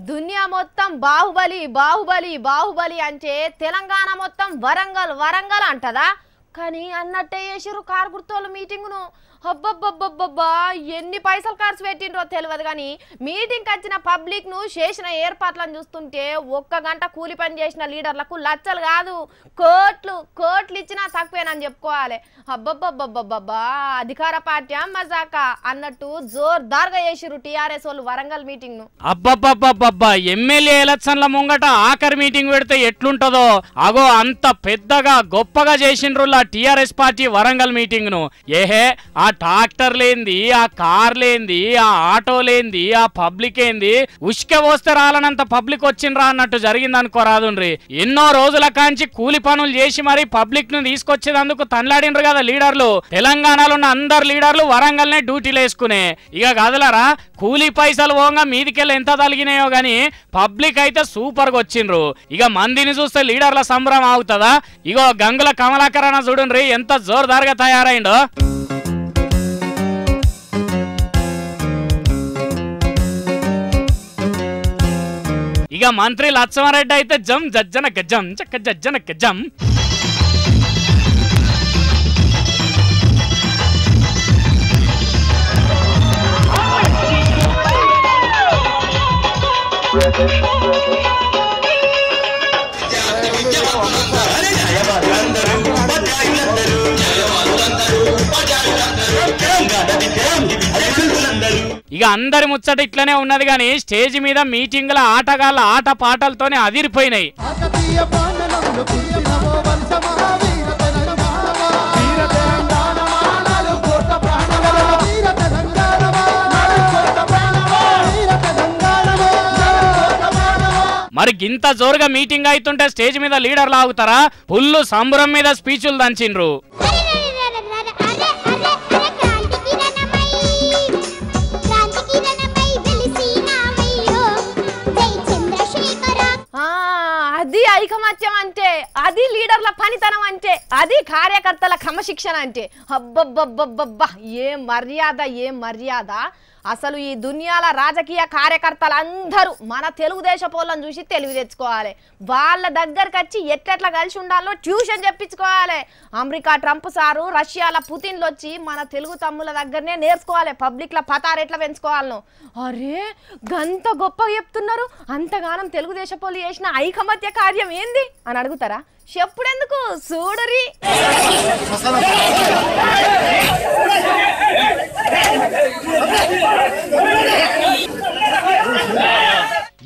దునియా మొత్తం బాహుబలి బాహుబలి బాహుబలి అంటే తెలంగాణ మొత్తం వరంగల్ వరంగల్ అంటదా కానీ అన్నట్టే చేసిరు కార్ గుర్తోళ్ళ మీటింగును అబ్బబ్బబ్బబ్బబ్బా ఎన్ని పైసలు ఖర్చు పెట్టిండ్రో తెలియదు కానీ మీటింగ్కి వచ్చిన పబ్లిక్ను చేసిన ఏర్పాట్లను చూస్తుంటే ఒక్క గంట కూలి పని చేసిన లీడర్లకు లచ్చలు కాదు కోట్లు కోట్లు ఇచ్చినా తక్కువేనని చెప్పుకోవాలి అబ్బబ్బబ్బబ్బబ్బా అధికార పార్టీ మజాక అన్నట్టు జోర్దార్గా చేసిరు టీఆర్ఎస్ వాళ్ళు వరంగల్ మీటింగ్ను అబ్బబ్బబ్బబ్బబ్బా ఎమ్మెల్యే ఎలక్షన్ల ముంగట ఆఖరి మీటింగ్ పెడితే ఎట్లుంటదో అగో అంత పెద్దగా గొప్పగా చేసిండ్రులా టీఆర్ఎస్ పార్టీ వరంగల్ మీటింగ్ను ఏహే ఆ ట్రాక్టర్ లేంది ఆ కార్ లేంది ఆ ఆటో లేంది ఆ పబ్లిక్ ఏంది ఉష్కె పోస్తే రాలనంత పబ్లిక్ వచ్చిండ్రా అన్నట్టు జరిగింది అనుకోరాదుండ్రి ఎన్నో రోజుల కాంచి కూలి పనులు చేసి మరి పబ్లిక్ ను తీసుకొచ్చేందుకు తన్లాడిండ్రు కదా లీడర్లు తెలంగాణలో ఉన్న అందరు లీడర్లు వరంగల్ నే డ్యూటీలు వేసుకునే ఇక కదలరా కూలీ పైసలు పోగా మీదికెళ్ళి ఎంత తలిగినాయో గాని పబ్లిక్ అయితే సూపర్ గా వచ్చిండ్రు ఇక మందిని చూస్తే లీడర్ల సంబరం అవుతుందా ఇగో గంగుల కమలాకరణ చూడండి ఎంత జోర్దార్గా తయారైండో ఇక మంత్రి లక్ష్మారెడ్డి అయితే జం జజ్జన గజం చక్క జజ్జన గజం ఇక అందరి ముచ్చట ఇట్లనే ఉన్నది గాని స్టేజ్ మీద మీటింగ్ల ఆటగాళ్ళ ఆట పాటలతోనే అదిరిపోయినాయి మరి గింత జోరుగా మీటింగ్ అవుతుంటే స్టేజ్ మీద లీడర్లు ఆగుతారా ఫుల్లు సంబరం మీద స్పీచ్లు దంచిండ్రు అది ఐకమత్యం అంటే అది లీడర్ల పనితనం అంటే అది కార్యకర్తల క్రమశిక్షణ అంటే అబ్బబ్బబ్బబ్బబ్బా ఏం మర్యాద అసలు ఈ దునియాల రాజకీయ కార్యకర్తలందరూ మన తెలుగుదేశపోళ్ళని చూసి తెలివి తెచ్చుకోవాలి వాళ్ళ దగ్గరకు వచ్చి ఎట్లెట్లా కలిసి ఉండాలో ట్యూషన్ చెప్పించుకోవాలి అమెరికా ట్రంప్ సారు రష్యాల పుతిన్లు వచ్చి మన తెలుగు తమ్ముల దగ్గరనే నేర్చుకోవాలి పబ్లిక్ల పతారు ఎట్లా పెంచుకోవాలను అరే గంత గొప్పగా చెప్తున్నారు అంతగానం తెలుగుదేశపోళ్ళు చేసిన ఐకమత్య కార్యం ఏంది అని అడుగుతారా చెప్పుడెందుకు చూడరి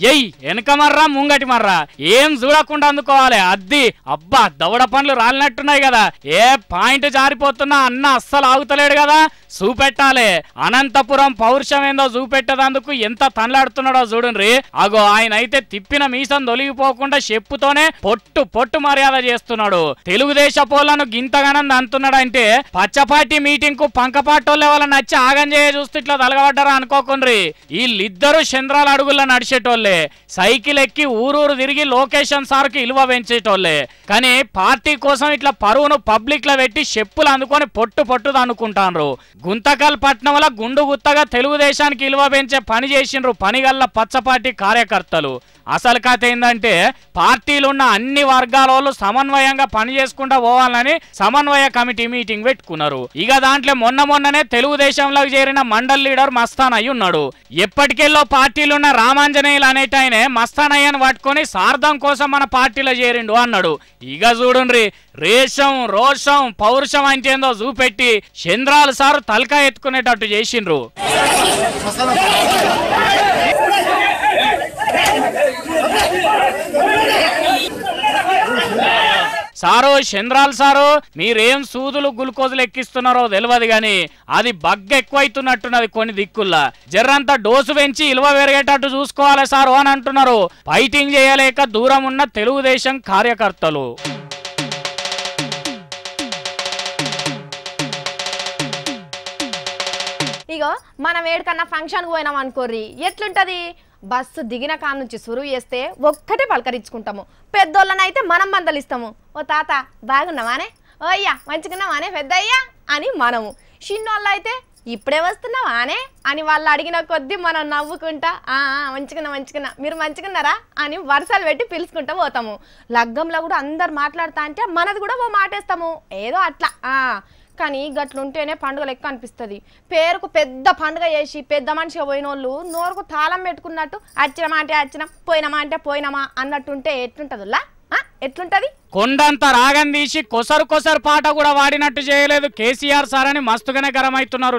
ఎయ్ వెనక మర్రా ముంగటి మర్రా ఏం చూడకుండా అందుకోవాలి అద్ది అబ్బా దవడ పండ్లు రాలినట్టున్నాయి కదా ఏ పాయింట్ జారిపోతున్నా అన్న అస్సలు ఆగుతలేడు కదా చూపెట్టాలి అనంతపురం పౌరుషం ఏందో చూపెట్టేందుకు ఎంత తనలాడుతున్నాడో చూడండి అగో ఆయన అయితే తిప్పిన మీసం దొలిగిపోకుండా చెప్పుతోనే పొట్టు మర్యాద చేస్తున్నాడు తెలుగుదేశపోళ్లను గింతగానం అంటున్నాడంటే పచ్చపాటి మీటింగ్ కు పంకపాటోళ్ళ వాళ్ళ నచ్చి ఆగం చేయ చూస్తూ ఇట్లా తలగబడ్డారా అనుకోకుండ్రి వీళ్ళిద్దరూ చంద్రాల అడుగుల్లో నడిచేటోళ్ళే సైకిల్ ఎక్కి ఊరూరు తిరిగి లొకేషన్ సార్కి ఇలువ పెంచేటోళ్ళే కానీ పార్టీ కోసం ఇట్లా పరువును పబ్లిక్ లో పెట్టి చెప్పులు అందుకొని పొట్టు అనుకుంటారు గుంతకల్ పట్నంలో గుండు గుత్తగా తెలుగుదేశానికి ఇలువ పెంచే పని చేసిండ్రు పనిగల్ల పచ్చపార్టీ కార్యకర్తలు అసలు కథ ఏంటంటే పార్టీలున్న అన్ని వర్గాల వాళ్ళు సమన్వయంగా పని చేసుకుంటూ పోవాలని సమన్వయ కమిటీ మీటింగ్ పెట్టుకున్నారు ఇక దాంట్లో మొన్ననే తెలుగుదేశంలోకి చేరిన మండల్ లీడర్ మస్తాన్ అయ్యి ఉన్నాడు ఎప్పటికెళ్ళో పార్టీలున్న రామాంజనేయులు అనేటైనే మస్తాన్ అయ్యని పట్టుకొని సార్థం కోసం మన పార్టీలో చేరిండు అన్నాడు ఇక చూడండి రేషం రోషం పౌరుషం అంటే ఏందో చూపెట్టి చంద్రాలు సారు తలకా ఎత్తుకునేటట్టు చేసిండ్రు సారు చంద్రాలు సారు మీరేం సూదులు గ్లూకోజులు ఎక్కిస్తున్నారో తెలియదు గాని అది బగ్గ ఎక్కువైతున్నట్టున్నది కొన్ని దిక్కుల్లా జర్రంతా డోసు పెంచి ఇలువ పెరిగేటట్టు చూసుకోవాలి సారు అని అంటున్నారు ఫైటింగ్ చేయలేక దూరం ఉన్న తెలుగుదేశం కార్యకర్తలు ఇగో మనం ఏడికన్నా ఫంక్షన్ పోయినాం అనుకోర్రి ఎట్లుంటది బస్సు దిగిన కాడ నుంచి సురువు చేస్తే ఒక్కటే పలకరించుకుంటాము పెద్దోళ్ళనైతే మనం మందలిస్తాము ఓ తాత బాగున్నావానే ఓ అయ్యా మంచిగున్నావానే పెద్ద అయ్యా అని మనము చిన్నోళ్ళు అయితే ఇప్పుడే వస్తున్నావా అనే అని వాళ్ళు అడిగిన కొద్దీ మనం నవ్వుకుంటా మంచిగున్నా మీరు మంచిగున్నారా అని వరుసలు పెట్టి పిలుచుకుంటూ పోతాము. లగ్గంలో కూడా అందరు మాట్లాడుతా అంటే మనది కూడా ఓ మాటేస్తాము ఏదో అట్లా. కానీ గట్లుంటేనే పండుగ లెక్క అనిపిస్తుంది. పేరుకు పెద్ద పండుగ చేసి పెద్ద మనిషిగా పోయిన వాళ్ళు నోరుకు తాళం పెట్టుకున్నట్టు వచ్చినమా అంటే వచ్చినాం పోయినామా అంటే పోయినామా అన్నట్టుంటే ఎట్లుంటదిలా ఎట్లుంటది? కొండంత రాగం తీసి కొసరు పాట కూడా వాడినట్టు చేయలేదు కేసీఆర్ సార్ అని మస్తుగానే గరమైతున్నారు.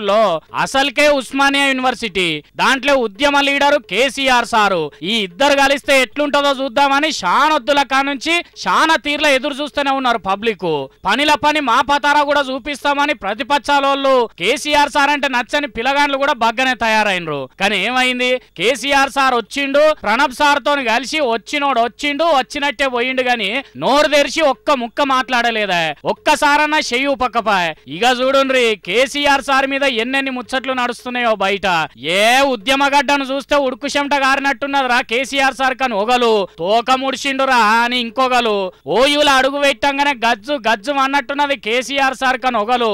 అసలుకే ఉస్మానియా యూనివర్సిటీ దాంట్లో ఉద్యమ లీడరు కేసీఆర్ సారు. ఈ ఇద్దరు కలిస్తే ఎట్లుంటదో చూద్దామని షానొద్దుల కానుంచి షాన తీర్ల ఎదురు చూస్తూనే ఉన్నారు పబ్లిక్. పనిల పని మా పతారా కూడా చూపిస్తామని ప్రతిపక్షాలోళ్ళు కేసీఆర్ సార్ అంటే నచ్చని పిల్లగాండ్లు కూడా బగ్గనే తయారైనరు. కానీ ఏమైంది, కేసీఆర్ సార్ వచ్చిండు ప్రణబ్ సార్ తో కలిసి వచ్చినోడు వచ్చిండు వచ్చినట్టే పోయిండు గాని నోరు తెరిచి ఒక్క ముక్క మాట్లాడలేదా, ఒక్కసారన్నా చెయ్యి పక్కపాయ్. ఇక చూడుండ్రి కేసీఆర్ సార్ మీద ఎన్నెన్ని ముచ్చట్లు నడుస్తున్నాయో బయట. ఏ ఉద్యమగడ్డను చూస్తే ఉడుకు చెమట గారినట్టున్నదిరా కేసీఆర్ సార్ కని ఒగలు, తోక ముడిచిండురా అని ఇంకొగలు, ఓయూల అడుగు పెట్టంగానే గజ్జు అన్నట్టున్నది కేసీఆర్ సార్ కని ఒగలు,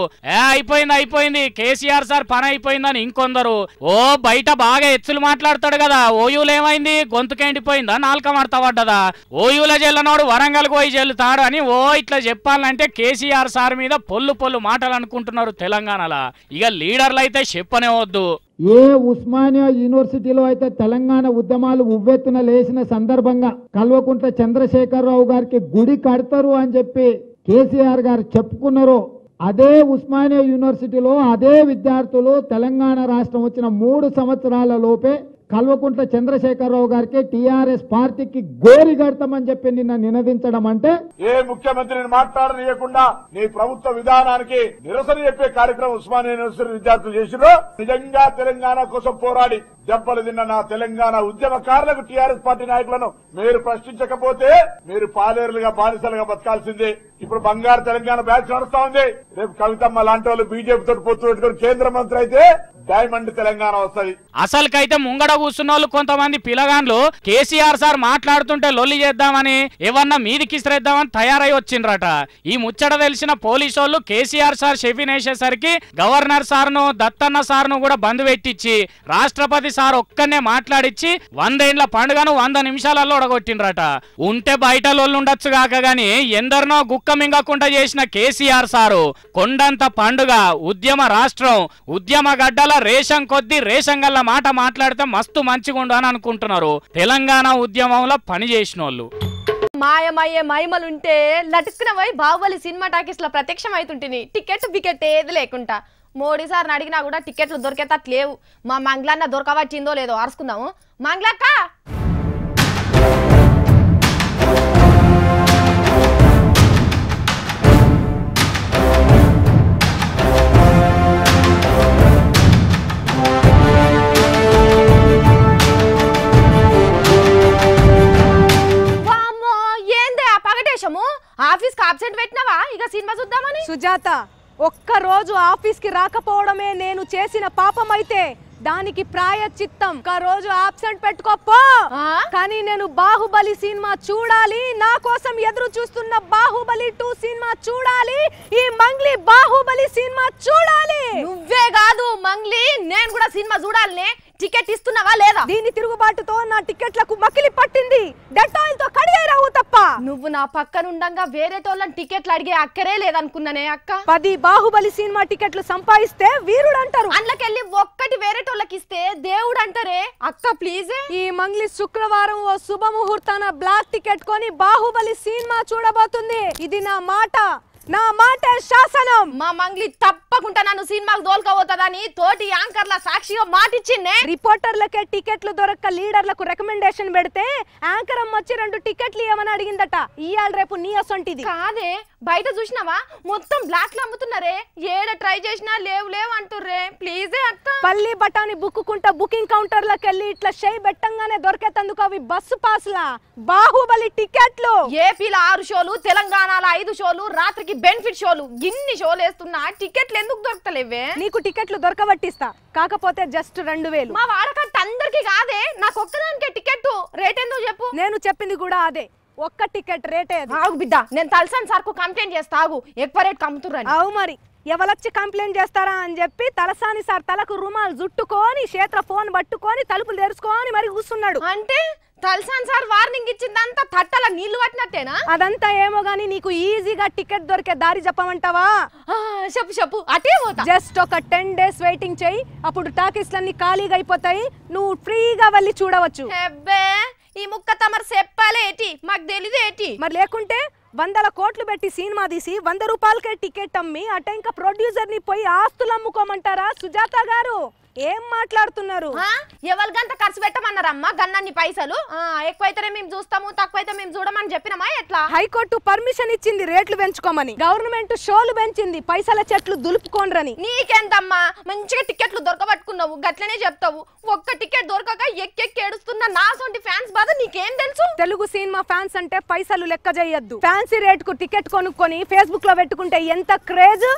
అయిపోయింది కేసీఆర్ సార్ పని అయిపోయిందని ఇంకొందరు. ఓ బయట బాగా ఎచ్చులు మాట్లాడతాడు కదా, ఓయూలు ఏమైంది గొంతుకెండిపోయిందా నాలుక మడత పడ్డదా, ఓయూల జల్లనోడు వరంగల్ పోయి జల్లుతాడు అని ఇట్లా చెప్పాలంటే కేసీఆర్ సార్ మీద పొల్లు మాటలు అనుకుంటున్నారు తెలంగాణలో. ఇక లీడర్లు అయితే చెప్పనే వద్దు. ఏ ఉస్మానియా యూనివర్సిటీలో అయితే తెలంగాణ ఉద్యమాలు ఉవ్వెత్తున లేచిన సందర్భంగా కల్వకుంట్ల చంద్రశేఖరరావు గారికి గుడి కడతారు అని చెప్పి కేసీఆర్ గారు చెప్పుకున్నారో అదే ఉస్మానియా యూనివర్సిటీలో అదే విద్యార్థులు తెలంగాణ రాష్ట్రం వచ్చిన 3 సంవత్సరాల లోపే కల్వకుంట్ల చంద్రశేఖరరావు గారికి టీఆర్ఎస్ పార్టీకి గోరి కడతామని చెప్పి నిన్న నినదించడం అంటే ఏ ముఖ్యమంత్రిని మాట్లాడనీయకుండా నీ ప్రభుత్వ విధానానికి నిరసన చెప్పే కార్యక్రమం ఉస్మానియా యూనివర్సిటీ విద్యార్థులు చేసిరో. నిజంగా తెలంగాణ కోసం పోరాడి దెబ్బలు తిన్న నా తెలంగాణ ఉద్యమకారులకు టీఆర్ఎస్ పార్టీ నాయకులను మీరు ప్రశ్నించకపోతే మీరు పాలేరులుగా బానిసలుగా బతకాల్సిందే. ఇప్పుడు బంగారు తెలంగాణ బ్యాచ్ నడుస్తా ఉంది. రేపు కవితమ్మ లాంటి వాళ్ళు బీజేపీ తోటి పొత్తు పెట్టుకుని కేంద్ర మంత్రి అయితే డైమండ్ తెలంగాణ వస్తుంది. అసలుకైతే ముంగడ కూర్చున్న వాళ్ళు కొంతమంది పిల్లగాండ్లు కేసీఆర్ సార్ మాట్లాడుతుంటే లొల్లి చేద్దామని ఏమన్నా మీదికి ఇసిరేద్దామని తయారై వచ్చిండ్రట. ఈ ముచ్చట తెలిసిన పోలీసు వాళ్ళు కేసీఆర్ సార్ షెఫిన్ వేసేసరికి గవర్నర్ సార్ను దత్తన్న సార్ను కూడా బంద్ పెట్టించి రాష్ట్రపతి సార్ ఒక్కనే మాట్లాడిచ్చి 100 ఏండ్ల పండుగను 100 నిమిషాలలో ఒడగొట్టిండ్రట. ఉంటే బయట లొల్లు ఉండొచ్చు కాక గాని ఎందరినో గుక్క మింగకుండా చేసిన కేసీఆర్ సారు కొండంత పండుగ ఉద్యమ రాష్ట్రం ఉద్యమ గడ్డల రేషన్ కొద్ది రేషన్ గల్ల మాట మాట్లాడితే మస్తు మంచిగుండు అని అనుకుంటున్నారు తెలంగాణ ఉద్యమంలో పని చేసిన వాళ్ళు. మాయమయ్యే మహిమలుంటే లటుక్కున పోయి బాహుబలి సినిమా టాకీస్ లో ప్రత్యక్షం అవుతుంటిని. టికెట్ బికెట్ ఏది లేకుండా మోడీ సార్ని అడిగినా కూడా టికెట్లు దొరికేటట్లేవు. మా మంగ్లన్న దొరకవచ్చిందో లేదో అరుచుకుందాము. మంగ్లక్క ఆఫీస్ కి అబ్సెంట్ పెట్టినావా ఇక సినిమా చూద్దామని? సుజాత, ఒక్క రోజు ఆఫీస్ కి రాకపోవడమే నేను చేసిన పాపం అయితే దానికి ప్రాయశ్చిత్తం. ఒక రోజు ఆబ్సెంట్ పెట్టుకోపో. కానీ నేను బాహుబలి సినిమా చూడాలి, నా కోసం ఎదురు చూస్తున్న బాహుబలి 2 సినిమా చూడాలి, ఈ మంగ్లీ బాహుబలి సినిమా చూడాలి. నువ్వే కాదు మంగ్లీ, నేను కూడా సినిమా చూడాలనే. టికెట్ ఇస్తున్నావా లేదా? దీని తిరుగుబాటుతో నా టికెట్లకు మకిలి పట్టింది. డెటాయిల్ తో కడిగే రావు తప్ప. నువ్వు నా పక్కనుండంగా వేరే టోళ్ళని టికెట్లు అడిగే అక్కరే లేదనుకున్నానే అక్క. 10 బాహుబలి సినిమా టికెట్లు సంపాదిస్తే వీరుడు అంటారు. అందులోకెళ్ళి ఒక్కటి వేరే టోళ్ళకి ఇస్తే దేవుడు అంటారే అక్క. ప్లీజ్ ఈ మంగ్లీ శుక్రవారం ఓ శుభముహూర్తాన బ్లాక్ టికెట్ కొని బాహుబలి సినిమా చూడబోతుంది. ఇది నా మాట శాసనం. మా మంగ్లీ తప్పకుండా నన్ను సినిమాకు దోల్కపోతుందని తోటి యాంకర్ల సాక్షిగా మాటిచ్చిందే. రిపోర్టర్లకే టికెట్లు దొరక్క లీడర్లకు రికమెండేషన్ పెడితే యాంకర్ వచ్చి 2 టికెట్లు ఏమని అడిగిందట. ఇయాల రేపు నీ అసొంటిది కాదే. బయట చూసినావా మొత్తం బ్లాక్ లో అమ్ముతున్నారే. ఏడ ట్రై చేసినా లేవు అంటుర్రే. ప్లీజ్ అక్క. పల్లి బఠాని బుక్కుంటా బుకింగ్ కౌంటర్లకు వెళ్ళి ఇట్లా షై బెట్టంగానే దొరికేతందుకు అవి బస్సు పాసులా బాహుబలి టికెట్లు. ఏపీలో 6 షోలు, తెలంగాణలో 5 షోలు, రాత్రికి బెనిఫిట్ షోలు, ఇన్ని షోలు వేస్తున్నా టికెట్లు ఎందుకు దొరకలేవే? నీకు టికెట్లు దొరకబట్టిస్తా, కాకపోతే జస్ట్ 2000. మా వాడకంటే అందరికి కాదే, నాకు ఒక్కదానికే టికెట్. రేట్ ఎందుకు చెప్పు? నేను చెప్పింది కూడా అదే, ఒక్క టికెట్ రేటే. ఆగు బిడ్డ, నేను తలసాని సార్కు కంప్లైంట్ చేస్తా. ఆగు, ఎక్కువ రేట్ కమ్ముతుర్రని. అవు మరి ఎవరొచ్చి కంప్లైంట్ చేస్తారా అని చెప్పి తలసాని సార్ తలకు రుమాలు జుట్టుకొని చేత్ర ఫోన్ పట్టుకొని తలుపులు తెరుచుకొని మరి కూర్చున్నాడు. అంటే తలసాని సార్ వార్నింగ్ ఇచ్చిందంతా తట్టల నీళ్లు పట్టినట్టేనా? అదంతా ఏమో గానీ నీకు ఈజీగా టికెట్ దొరికే దారి చెప్పమంటావా? చెప్పు చెప్పు, అటే పోతా. జస్ట్ ఒక 10 days వెయిటింగ్ చెయ్యి, అప్పుడు టాకీస్లన్నీ ఖాళీగా అయిపోతాయి, నువ్వు ఫ్రీగా వెళ్ళి చూడవచ్చు. హెబ్బే ఈ ముక్క తమరు చెప్పాలే ఏటి, మాకు తెలీదు ఏటి. మరి లేకుంటే 100 కోట్లు పెట్టి సినిమా తీసి 100 రూపాయలకే టికెట్ అమ్మి అట ఇంకా ప్రొడ్యూసర్ ని పోయి ఆస్తులు అమ్ముకోమంటారా సుజాత గారు? ఏం మాట్లాడుతున్నారు? ఎవరికంత ఖర్చు పెట్టమన్నారమ్మా గన్నన్ని పైసలు? ఎక్కువైతేనే మేము చూస్తాము, తక్కువైతే మేము చూడమని చెప్పినమా ఎట్లా? హైకోర్టు పర్మిషన్ ఇచ్చింది రేట్లు పెంచుకోమని, గవర్నమెంట్ షోలు పెంచింది పైసల చెట్లు దులుపుకోండ్రని. నీకెంతమ్మా మంచిగా టికెట్లు దొరకబట్టుకున్నావు, గట్లనే చెప్తావు. ఒక్క టికెట్ దొరకక ఎక్కెక్కి ఏడుస్తున్న నా సొంటి ఫ్యాన్స్ బాధ నీకేం తెలుసు? తెలుగు సినిమా ఫ్యాన్స్ అంటే పైసలు లెక్క చేయొద్దు. ఫ్యాన్సీ రేట్ కు టికెట్ కొనుక్కొని ఫేస్బుక్ లో పెట్టుకుంటే ఎంత క్రేజ్.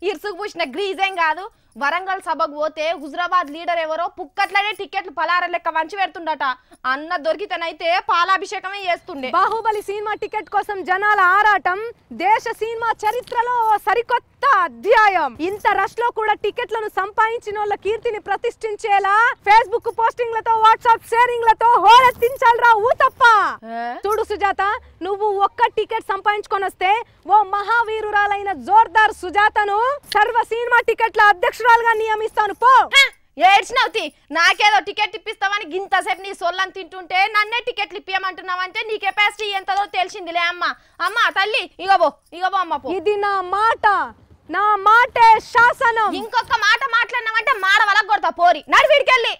ఇరుసుకు పూసిన గ్రీజేం కాదు. వరంగల్ సభకు పోతే హుజరాబాద్ లీడర్ ఎవరో పుక్కట్లనే టికెట్లు పలార లెక్క వంచి పెడుతుండట. అన్న దొరికితేనైతే పాలాభిషేకమే చేస్తుండే. బాహుబలి సినిమా టికెట్ కోసం జనాల ఆరాటం దేశ సినిమా చరిత్రలో సరికొత్త అధ్యాయం. ఇంత రష్ లో కూడా టికెట్లను సంపాదించిన వాళ్ళ కీర్తిని ప్రతిష్ఠించేలా ఫేస్బుక్ పోస్టింగ్లతో వాట్సాప్ షేరింగ్లతో హోరెత్తించాలరా ఊతప్ప. చూడు సుజాత, నువ్వు ఒక్క టికెట్ సంపాదించుకొని వస్తే ఓ మహావీరురాలైన జోర్దార్ సుజాతను సర్వ సినిమా టికెట్ల అధ్యక్షురాలుగా నియమిస్తాను పో. ఏడ్చినవుతి, నాకేదో టికెట్ ఇప్పిస్తావని గింతసేపు నీ సొల్లని తింటుంటే నన్నే టికెట్లు ఇప్పియమంటున్నావంటే నీ కెపాసిటీ ఎంతదో తెలిసిందిలే అమ్మ. అమ్మ తల్లి ఇగబో అమ్మ పో. ఇది నా మాట, నా మాటే శాసనం. ఇంకొక మాట మాట్లాడినావంటే మాడ వలకు కొడతా పోరి నడివిడికెళ్ళి.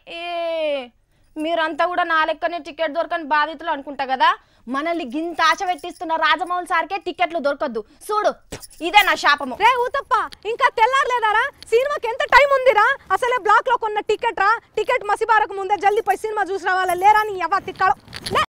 మీరంతా కూడా నా లెక్కనే టికెట్ దొరకని బాధితులు అనుకుంటా కదా. మనల్ని గింత ఆశ పెట్టిస్తున్న రాజమౌళి సార్కే టికెట్లు దొరకద్దు. చూడు ఇదే నా శాపము. రే ఊతప్ప, ఇంకా తెల్లారలేదారా? సినిమాకి ఎంత టైం ఉందిరా? అసలే బ్లాక్ లో కొన్న టికెట్ రా. టికెట్ మసిబారకు ముందే జల్దీ పోయి సినిమా చూసి రావాలా లేరా నీ అవ్వ తిక్కలో.